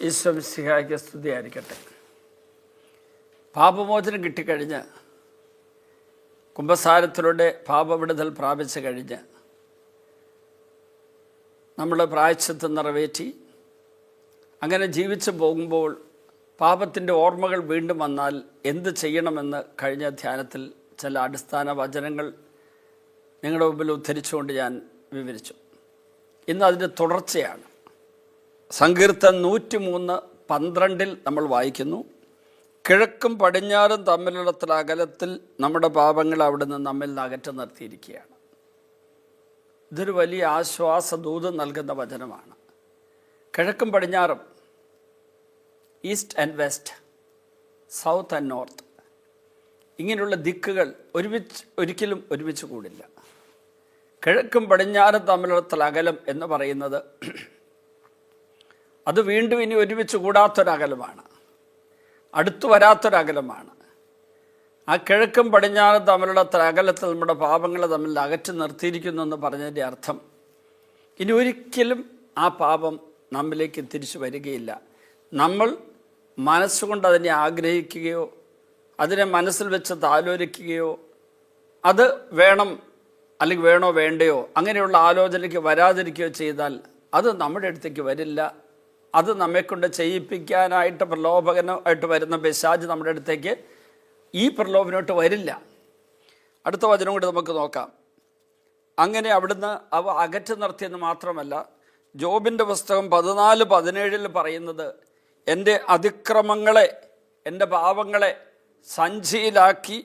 ഈശോ മിശിഹായ്ക്ക് സ്തുതിയായിരിക്കട്ടെ. പാപമോചനം കിട്ടിക്കഴിഞ്ഞ് കുമ്പസാരത്തിലൂടെ പാപവിടുതൽ പ്രാപിച്ചു കഴിഞ്ഞ് നമ്മൾ പ്രായശ്ചിത്തം നിറവേറ്റി അങ്ങനെ ജീവിച്ചു പോകുമ്പോൾ പാപത്തിൻ്റെ ഓർമ്മകൾ വീണ്ടും വന്നാൽ എന്ത് ചെയ്യണമെന്ന് കഴിഞ്ഞ ധ്യാനത്തിൽ ചില അടിസ്ഥാന വചനങ്ങൾ നിങ്ങളുടെ മുമ്പിൽ ഉദ്ധരിച്ചുകൊണ്ട് ഞാൻ വിവരിച്ചു. ഇന്ന് അതിൻ്റെ തുടർച്ചയാണ്. സങ്കീർത്തനം 103:12 നമ്മൾ വായിക്കുന്നു, കിഴക്കും പടിഞ്ഞാറും തമ്മിലുള്ള അകലത്തിൽ നമ്മുടെ പാപങ്ങൾ അവിടുന്ന് നമ്മിൽ നിന്ന് അകറ്റി നിർത്തിയിരിക്കുകയാണ്. ഇതൊരു വലിയ ആശ്വാസദൂത് നൽകുന്ന വചനമാണ്. കിഴക്കും പടിഞ്ഞാറും, east and west, south and north, ഇങ്ങനെയുള്ള ദിക്കുകൾ ഒരിക്കലും ഒരുമിച്ച് കൂടില്ല. കിഴക്കും പടിഞ്ഞാറും തമ്മിലുള്ള അകലം എന്ന് പറയുന്നത് അത് വീണ്ടും ഇനി ഒരുമിച്ച് കൂടാത്തൊരകലമാണ്, അടുത്തു വരാത്തൊരകലമാണ്. ആ കിഴക്കും പടിഞ്ഞാറും തമ്മിലുള്ള അകലത്തിൽ നമ്മുടെ പാപങ്ങളെ തമ്മിൽ അകറ്റി നിർത്തിയിരിക്കുന്നു എന്ന് പറഞ്ഞതിൻ്റെ അർത്ഥം ഇനി ഒരിക്കലും ആ പാപം നമ്മിലേക്ക് തിരിച്ചു വരികയില്ല. നമ്മൾ മനസ്സുകൊണ്ട് അതിനെ ആഗ്രഹിക്കുകയോ അതിനെ മനസ്സിൽ വെച്ച് താലോലിക്കുകയോ അത് വേണം അല്ലെങ്കിൽ വേണോ വേണ്ടയോ അങ്ങനെയുള്ള ആലോചനയ്ക്ക് വരാതിരിക്കുകയോ ചെയ്താൽ അത് നമ്മുടെ അടുത്തേക്ക് വരില്ല. അത് നമ്മെക്കൊണ്ട് ചെയ്യിപ്പിക്കാനായിട്ട് പ്രലോഭനമായിട്ട് വരുന്ന പിശാച് നമ്മുടെ അടുത്തേക്ക് ഈ പ്രലോഭനമായിട്ട് വരില്ല. അടുത്ത വചനം കൂടി നമുക്ക് നോക്കാം. അങ്ങനെ അവിടുന്ന് അവ അകറ്റി നിർത്തിയെന്ന് മാത്രമല്ല, ജോബിൻ്റെ പുസ്തകം 14:17 പറയുന്നത്, എൻ്റെ അതിക്രമങ്ങളെ, എൻ്റെ പാപങ്ങളെ സഞ്ചിയിലാക്കി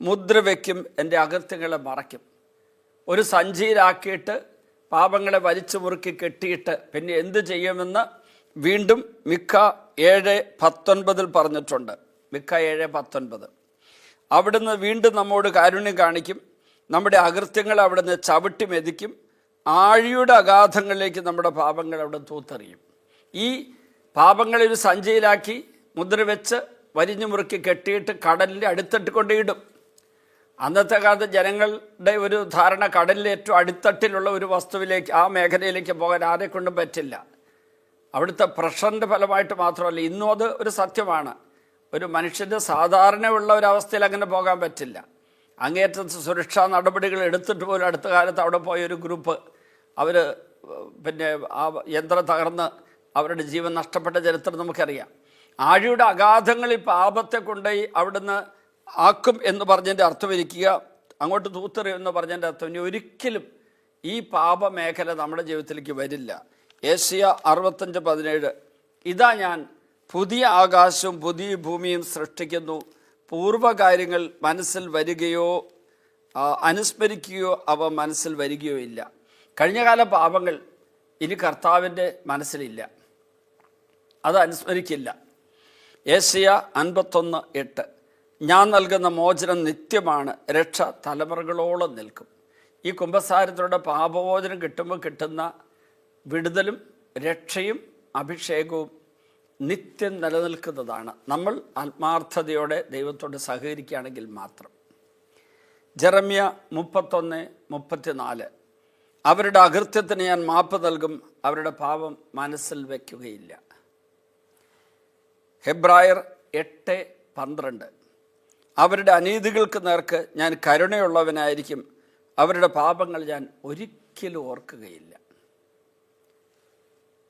മുദ്ര വയ്ക്കും, എൻ്റെ അകൃത്യങ്ങളെ മറയ്ക്കും. ഒരു സഞ്ചിയിലാക്കിയിട്ട് പാപങ്ങളെ വലിച്ചു മുറുക്കി കെട്ടിയിട്ട് പിന്നെ എന്ത് ചെയ്യുമെന്ന് വീണ്ടും മിക്ക 7:19 പറഞ്ഞിട്ടുണ്ട്. മിക്ക 7:19 അവിടുന്ന് വീണ്ടും നമ്മോട് കാരുണ്യം കാണിക്കും, നമ്മുടെ അകൃത്യങ്ങൾ അവിടുന്ന് ചവിട്ടി മെതിക്കും, ആഴിയുടെ അഗാധങ്ങളിലേക്ക് നമ്മുടെ പാപങ്ങൾ അവിടെ തൂത്തെറിയും. ഈ പാപങ്ങളെ ഒരു സഞ്ചിയിലാക്കി മുദ്ര വെച്ച് വരിഞ്ഞു മുറുക്കി കെട്ടിയിട്ട് കടലിൻ്റെ അടുത്തിട്ട് കൊണ്ടിടും. അന്നത്തെ കാലത്ത് ജനങ്ങളുടെ ഒരു ധാരണ കടലിലെ ഏറ്റവും അടിത്തട്ടിലുള്ള ഒരു വസ്തുവിലേക്ക്, ആ മേഖലയിലേക്ക് പോകാൻ ആരെക്കൊണ്ടും പറ്റില്ല. അവിടുത്തെ പ്രഷറിൻ്റെ ഫലമായിട്ട് മാത്രമല്ല, ഇന്നും അത് ഒരു സത്യമാണ്. ഒരു മനുഷ്യൻ്റെ സാധാരണയുള്ള ഒരവസ്ഥയിൽ അങ്ങനെ പോകാൻ പറ്റില്ല. അങ്ങേയറ്റത്തെ സുരക്ഷാ നടപടികൾ എടുത്തിട്ട് പോലും അടുത്ത കാലത്ത് അവിടെ പോയ ഒരു ഗ്രൂപ്പ്, അവർ പിന്നെ ആ യന്ത്രം തകർന്ന് അവരുടെ ജീവൻ നഷ്ടപ്പെട്ട ചരിത്രം നമുക്കറിയാം. ആഴിയുടെ അഗാധങ്ങളിൽ പാപത്തെ കൊണ്ടുപോയി അവിടുന്ന് ആക്കും എന്ന് പറഞ്ഞതിൻ്റെ അർത്ഥം ഇരിക്കുക, അങ്ങോട്ട് തൂത്തെറിയും എന്ന് പറഞ്ഞതിൻ്റെ അർത്ഥം ഇനി ഒരിക്കലും ഈ പാപമേഖല നമ്മുടെ ജീവിതത്തിലേക്ക് വരില്ല. ഏഷ്യ 65:17 ഇതാ ഞാൻ പുതിയ ആകാശവും പുതിയ ഭൂമിയും സൃഷ്ടിക്കുന്നു, പൂർവ്വകാര്യങ്ങൾ മനസ്സിൽ വരികയോ അനുസ്മരിക്കുകയോ അവ മനസ്സിൽ വരികയോ ഇല്ല. കഴിഞ്ഞകാല പാപങ്ങൾ ഇനി കർത്താവിൻ്റെ മനസ്സിലില്ല, അത് അനുസ്മരിക്കില്ല. ഏഷ്യ 51:8 ഞാൻ നൽകുന്ന മോചനം നിത്യമാണ്, രക്ഷ തലമുറകളോളം നിൽക്കും. ഈ കുമ്പസാരത്തിലൂടെ പാപമോചനം കിട്ടുമ്പോൾ കിട്ടുന്ന വിടുതലും രക്ഷയും അഭിഷേകവും നിത്യം നിലനിൽക്കുന്നതാണ്, നമ്മൾ ആത്മാർത്ഥതയോടെ ദൈവത്തോട് സഹകരിക്കുകയാണെങ്കിൽ മാത്രം. ജെറമ്യ 31:34 അവരുടെ അകൃത്യത്തിന് ഞാൻ മാപ്പ് നൽകും, അവരുടെ പാപം മനസ്സിൽ വയ്ക്കുകയില്ല. ഹെബ്രായർ 8:12 അവരുടെ അനീതികൾക്ക് നേർക്ക് ഞാൻ കരുണയുള്ളവനായിരിക്കും, അവരുടെ പാപങ്ങൾ ഞാൻ ഒരിക്കലും ഓർക്കുകയില്ല.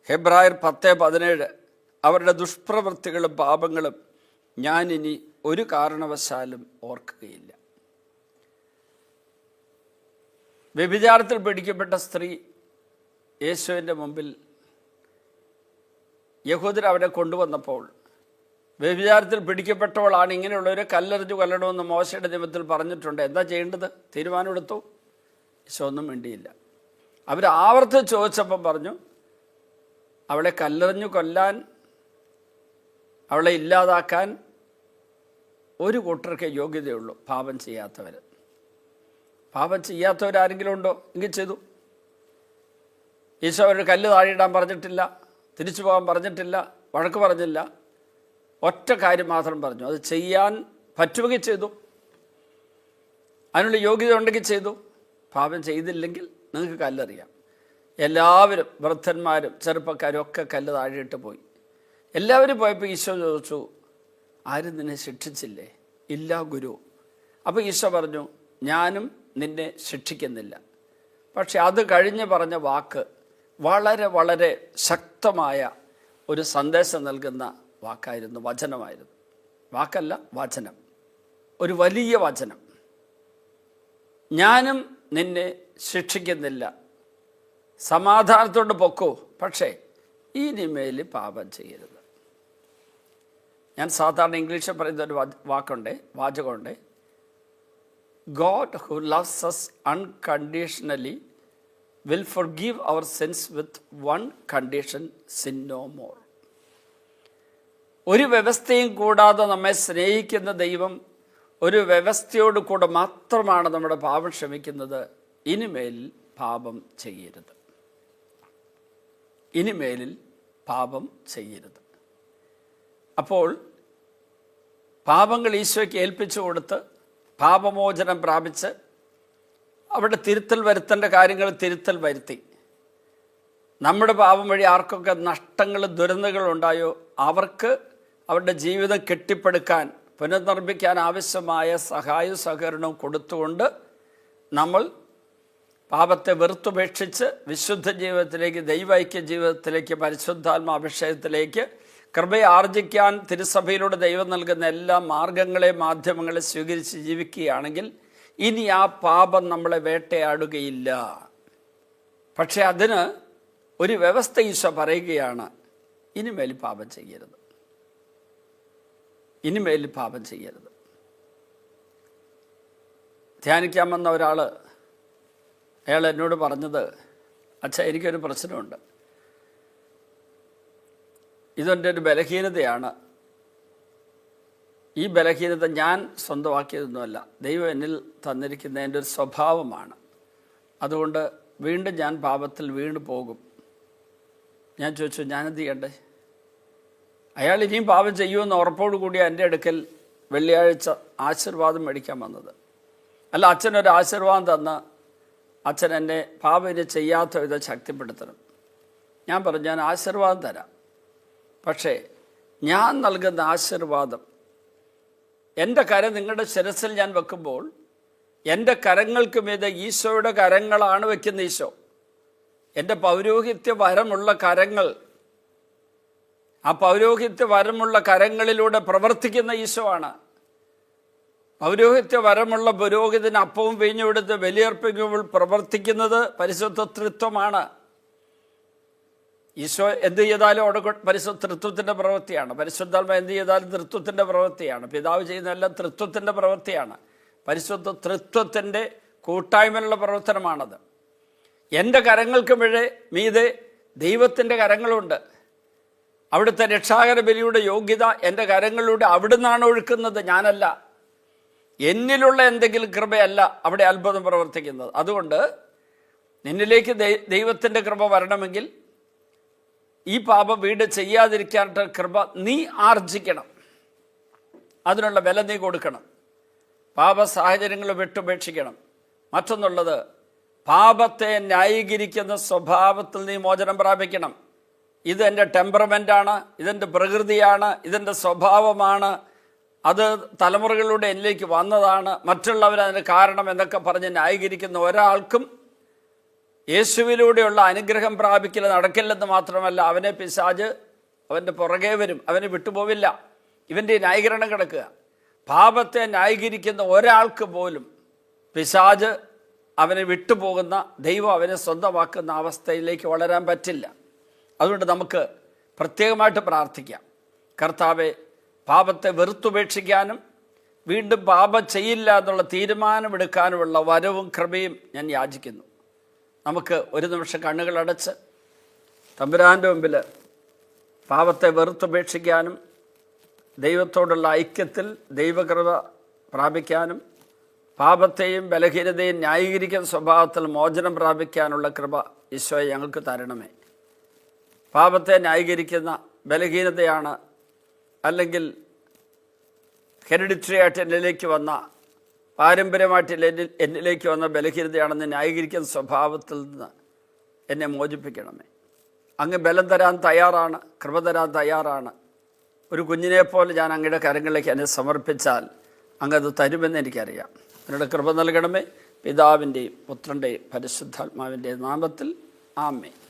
ഹെബ്രായർ 10:17 അവരുടെ ദുഷ്പ്രവൃത്തികളും പാപങ്ങളും ഞാൻ ഇനി ഒരു കാരണവശാലും ഓർക്കുകയില്ല. വ്യഭിചാരത്തിൽ പിടിക്കപ്പെട്ട സ്ത്രീ യേശുവിൻ്റെ മുമ്പിൽ യഹൂദർ അവരെ കൊണ്ടുവന്നപ്പോൾ, വ്യഭിചാരത്തിൽ പിടിക്കപ്പെട്ടവളാണ്, ഇങ്ങനെയുള്ളവരെ കല്ലെറിഞ്ഞു കൊല്ലണമെന്ന് മോശയുടെ നിയമത്തിൽ പറഞ്ഞിട്ടുണ്ട്, എന്താ ചെയ്യേണ്ടത്? തീരുമാനമെടുത്തു. യേശു ഒന്നും വേണ്ടിയില്ല. അവർ ആവർത്തിച്ച് ചോദിച്ചപ്പം പറഞ്ഞു, അവളെ കല്ലെറിഞ്ഞു കൊല്ലാൻ, അവളെ ഇല്ലാതാക്കാൻ ഒരു കൂട്ടർക്കേ യോഗ്യതയുള്ളൂ, പാപം ചെയ്യാത്തവർ. പാപം ചെയ്യാത്തവരാരെങ്കിലും ഉണ്ടോ? എങ്കിൽ ചെയ്തു. ഈശോ അവരുടെ കല്ല് താഴെയിടാൻ പറഞ്ഞിട്ടില്ല, തിരിച്ചു പോകാൻ പറഞ്ഞിട്ടില്ല, വഴക്ക് പറഞ്ഞില്ല. ഒറ്റ കാര്യം മാത്രം പറഞ്ഞു, അത് ചെയ്യാൻ പറ്റുമെങ്കിൽ ചെയ്തു, അതിനുള്ള യോഗ്യത ഉണ്ടെങ്കിൽ ചെയ്തു. പാപം ചെയ്തില്ലെങ്കിൽ നിങ്ങൾക്ക് കല്ലെറിയാം. എല്ലാവരും വൃദ്ധന്മാരും ചെറുപ്പക്കാരും ഒക്കെ കല്ല് താഴെയിട്ട് പോയി. എല്ലാവരും പോയപ്പോൾ ഈശോ ചോദിച്ചു, ആരും നിന്നെ ശിക്ഷിച്ചില്ലേ? ഇല്ല ഗുരു. അപ്പോൾ ഈശോ പറഞ്ഞു, ഞാനും നിന്നെ ശിക്ഷിക്കുന്നില്ല. പക്ഷെ അത് കഴിഞ്ഞ് പറഞ്ഞ വാക്ക് വളരെ വളരെ ശക്തമായ ഒരു സന്ദേശം നൽകുന്ന വാക്കായിരുന്നു, വചനമായിരുന്നു. വാക്കല്ല, വചനം. ഒരു വലിയ വചനം. ഞാനും നിന്നെ ശിക്ഷിക്കുന്നില്ല, സമാധാനത്തോട് പൊക്കോ, പക്ഷേ ഇനിമേൽ പാപം ചെയ്യരുത്. ഞാൻ സാധാരണ ഇംഗ്ലീഷിൽ പറയുന്ന ഒരു വാചകമുണ്ട്, God who loves us unconditionally will forgive our sins with one condition, sin no more. ഒരു വ്യവസ്ഥയും കൂടാതെ നമ്മെ സ്നേഹിക്കുന്ന ദൈവം ഒരു വ്യവസ്ഥയോട് കൂടെ മാത്രമാണ് നമ്മുടെ പാപം ക്ഷമിക്കുന്നത്. ഇനിമേലിൽ പാപം ചെയ്യരുത്, ഇനിമേലിൽ പാപം ചെയ്യരുത്. അപ്പോൾ പാപങ്ങൾ ഈശോയ്ക്ക് ഏൽപ്പിച്ചു കൊടുത്ത് പാപമോചനം പ്രാപിച്ച് അവിടെ തിരുത്തൽ വരുത്തേണ്ട കാര്യങ്ങൾ തിരുത്തൽ വരുത്തി. നമ്മുടെ പാപം വഴി ആർക്കൊക്കെ നഷ്ടങ്ങൾ ദുരന്തങ്ങൾ ഉണ്ടായോ അവർക്ക് അവരുടെ ജീവിതം കെട്ടിപ്പടുക്കാൻ പുനർനിർമ്മിക്കാൻ ആവശ്യമായ സഹായവും സഹകരണവും കൊടുത്തുകൊണ്ട് നമ്മൾ പാപത്തെ വെറുത്തുപേക്ഷിച്ച് വിശുദ്ധ ജീവിതത്തിലേക്ക്, ദൈവൈക്യ ജീവിതത്തിലേക്ക്, പരിശുദ്ധാത്മ അഭിഷേകത്തിലേക്ക് കൃപയെ ആർജിക്കാൻ തിരുസഭയിലൂടെ ദൈവം നൽകുന്ന എല്ലാ മാർഗങ്ങളെ മാധ്യമങ്ങളെ സ്വീകരിച്ച് ജീവിക്കുകയാണെങ്കിൽ ഇനി ആ പാപം നമ്മളെ വേട്ടയാടുകയില്ല. പക്ഷെ അതിന് ഒരു വ്യവസ്ഥ ഈശോ പറയുകയാണ്, ഇനിമേൽ പാപം ചെയ്യരുത്, ഇനിമേൽ പാപം ചെയ്യരുത്. ധ്യാനിക്കാൻ വന്ന ഒരാൾ, അയാൾ എന്നോട് പറഞ്ഞത്, അച്ഛാ എനിക്കൊരു പ്രശ്നമുണ്ട്, ഇതെൻ്റെ ഒരു ബലഹീനതയാണ്. ഈ ബലഹീനത ഞാൻ സ്വന്തമാക്കിയതൊന്നുമല്ല, ദൈവം എന്നിൽ തന്നിരിക്കുന്ന എൻ്റെ ഒരു സ്വഭാവമാണ്. അതുകൊണ്ട് വീണ്ടും ഞാൻ പാപത്തിൽ വീണ് പോകും. ഞാൻ ചോദിച്ചു, ഞാനെന്ത് ചെയ്യണ്ടേ? അയാൾ ഇനിയും പാപം ചെയ്യുമെന്ന് ഉറപ്പോടുകൂടി എൻ്റെ അടുക്കൽ വെള്ളിയാഴ്ച ആശീർവാദം മേടിക്കാൻ വന്നത്. അല്ല, അച്ഛനൊരു ആശീർവാദം തന്ന് അച്ഛൻ എന്നെ പാപം ഇനി ചെയ്യാത്ത വിധം ശക്തിപ്പെടുത്തണം. ഞാൻ പറഞ്ഞു, ഞാൻ ആശീർവാദം തരാം, പക്ഷേ ഞാൻ നൽകുന്ന ആശീർവാദം എൻ്റെ കരം നിങ്ങളുടെ ശിരസിൽ ഞാൻ വെക്കുമ്പോൾ എൻ്റെ കരങ്ങൾക്ക് മീതെ ഈശോയുടെ കരങ്ങളാണ് വെക്കുന്ന ഈശോ. എൻ്റെ പൗരോഹിത്യ വരമുള്ള കരങ്ങൾ, ആ പൗരോഹിത്യ വരമുള്ള കരങ്ങളിലൂടെ പ്രവർത്തിക്കുന്ന ഈശോ ആണ്. പൗരോഹിത്യ വരമുള്ള പുരോഹിതന് അപ്പവും വീഞ്ഞും എടുത്ത് ബലിയർപ്പിക്കുമ്പോൾ പ്രവർത്തിക്കുന്നത് പരിശുദ്ധ തൃത്വമാണ്. ഈശോ എന്ത് ചെയ്താലും അവിടെ പരിശുദ്ധ തൃത്വത്തിൻ്റെ പ്രവൃത്തിയാണ്. പരിശുദ്ധാത്മ എന്ത് ചെയ്താലും തൃത്വത്തിൻ്റെ പ്രവൃത്തിയാണ്. പിതാവ് ചെയ്യുന്നതെല്ലാം തൃത്വത്തിൻ്റെ പ്രവൃത്തിയാണ്. പരിശുദ്ധ തൃത്വത്തിൻ്റെ കൂട്ടായ്മയിലുള്ള പ്രവർത്തനമാണത്. എൻ്റെ കരങ്ങൾക്ക് മീതെ ദൈവത്തിൻ്റെ കരങ്ങളുണ്ട്. അവിടുത്തെ രക്ഷാകര ബലിയുടെ യോഗ്യത എൻ്റെ കരങ്ങളിലൂടെ അവിടുന്നാണ് ഒഴുക്കുന്നത്, ഞാനല്ല. എന്നിലുള്ള എന്തെങ്കിലും കൃപയല്ല അവിടെ അത്ഭുതം പ്രവർത്തിക്കുന്നത്. അതുകൊണ്ട് നിന്നിലേക്ക് ദൈവത്തിൻ്റെ കൃപ വരണമെങ്കിൽ ഈ പാപം വീണ്ടും ചെയ്യാതിരിക്കാനുള്ള കൃപ നീ ആർജിക്കണം. അതിനുള്ള വില നീ കൊടുക്കണം. പാപ സാഹചര്യങ്ങൾ വിട്ടുപേക്ഷിക്കണം. മറ്റൊന്നുള്ളത്, പാപത്തെ ന്യായീകരിക്കുന്ന സ്വഭാവത്തിൽ നീ മോചനം പ്രാപിക്കണം. ഇതെൻ്റെ ടെമ്പറമെൻ്റാണ്, ഇതെൻ്റെ പ്രകൃതിയാണ്, ഇതെൻ്റെ സ്വഭാവമാണ്, അത് തലമുറകളിലൂടെ എന്നിലേക്ക് വന്നതാണ്, മറ്റുള്ളവരതിന് കാരണം എന്നൊക്കെ പറഞ്ഞ് ന്യായീകരിക്കുന്ന ഒരാൾക്കും യേശുവിലൂടെയുള്ള അനുഗ്രഹം പ്രാപിക്കൽ നടക്കില്ലെന്ന് മാത്രമല്ല, അവനെ പിശാച് അവൻ്റെ പുറകെ വരും, അവനെ വിട്ടുപോവില്ല. ഇവൻ്റെ ന്യായീകരണം കിടക്കുക. പാപത്തെ ന്യായീകരിക്കുന്ന ഒരാൾക്ക് പോലും പിശാച് അവനെ വിട്ടുപോകുന്ന, ദൈവം അവനെ സ്വന്തമാക്കുന്ന അവസ്ഥയിലേക്ക് വളരാൻ പറ്റില്ല. അതുകൊണ്ട് നമുക്ക് പ്രത്യേകമായിട്ട് പ്രാർത്ഥിക്കാം. കർത്താവെ, പാപത്തെ വെറുത്തുപേക്ഷിക്കാനും വീണ്ടും പാപം ചെയ്യില്ല എന്നുള്ള തീരുമാനമെടുക്കാനുമുള്ള വരവും കൃപയും ഞാൻ യാചിക്കുന്നു. നമുക്ക് ഒരു നിമിഷം കണ്ണുകളടച്ച് തമ്പുരാൻ്റെ മുമ്പിൽ പാപത്തെ വെറുത്തുപേക്ഷിക്കാനും ദൈവത്തോടുള്ള ഐക്യത്തിൽ ദൈവകൃപ പ്രാപിക്കാനും പാപത്തെയും ബലഹീനതയും ന്യായീകരിക്കുന്ന സ്വഭാവത്തിൽ മോചനം പ്രാപിക്കാനുള്ള കൃപ ഈശോയെ ഞങ്ങൾക്ക് തരണമേ. പാപത്തെ ന്യായീകരിക്കുന്ന ബലഹീനതയാണ്, അല്ലെങ്കിൽ ഹെറിഡിറ്ററി ആയിട്ട് എന്നിലേക്ക് വന്ന, പാരമ്പര്യമായിട്ട് എന്നിലേക്ക് വന്ന ബലഹീനതയാണെന്ന് ന്യായീകരിക്കുന്ന സ്വഭാവത്തിൽ നിന്ന് എന്നെ മോചിപ്പിക്കണമേ. അങ്ങ് ബലം തരാൻ തയ്യാറാണ്, കൃപ തരാൻ തയ്യാറാണ്. ഒരു കുഞ്ഞിനെ പോലെ ഞാൻ അങ്ങയുടെ കരങ്ങളിലേക്ക് എന്നെ സമർപ്പിച്ചാൽ അങ്ങത് തരുമെന്ന് എനിക്കറിയാം. അതിനുള്ള കൃപ നൽകണമേ. പിതാവിൻ്റെയും പുത്രൻ്റെയും പരിശുദ്ധാത്മാവിൻ്റെയും നാമത്തിൽ ആമേൻ.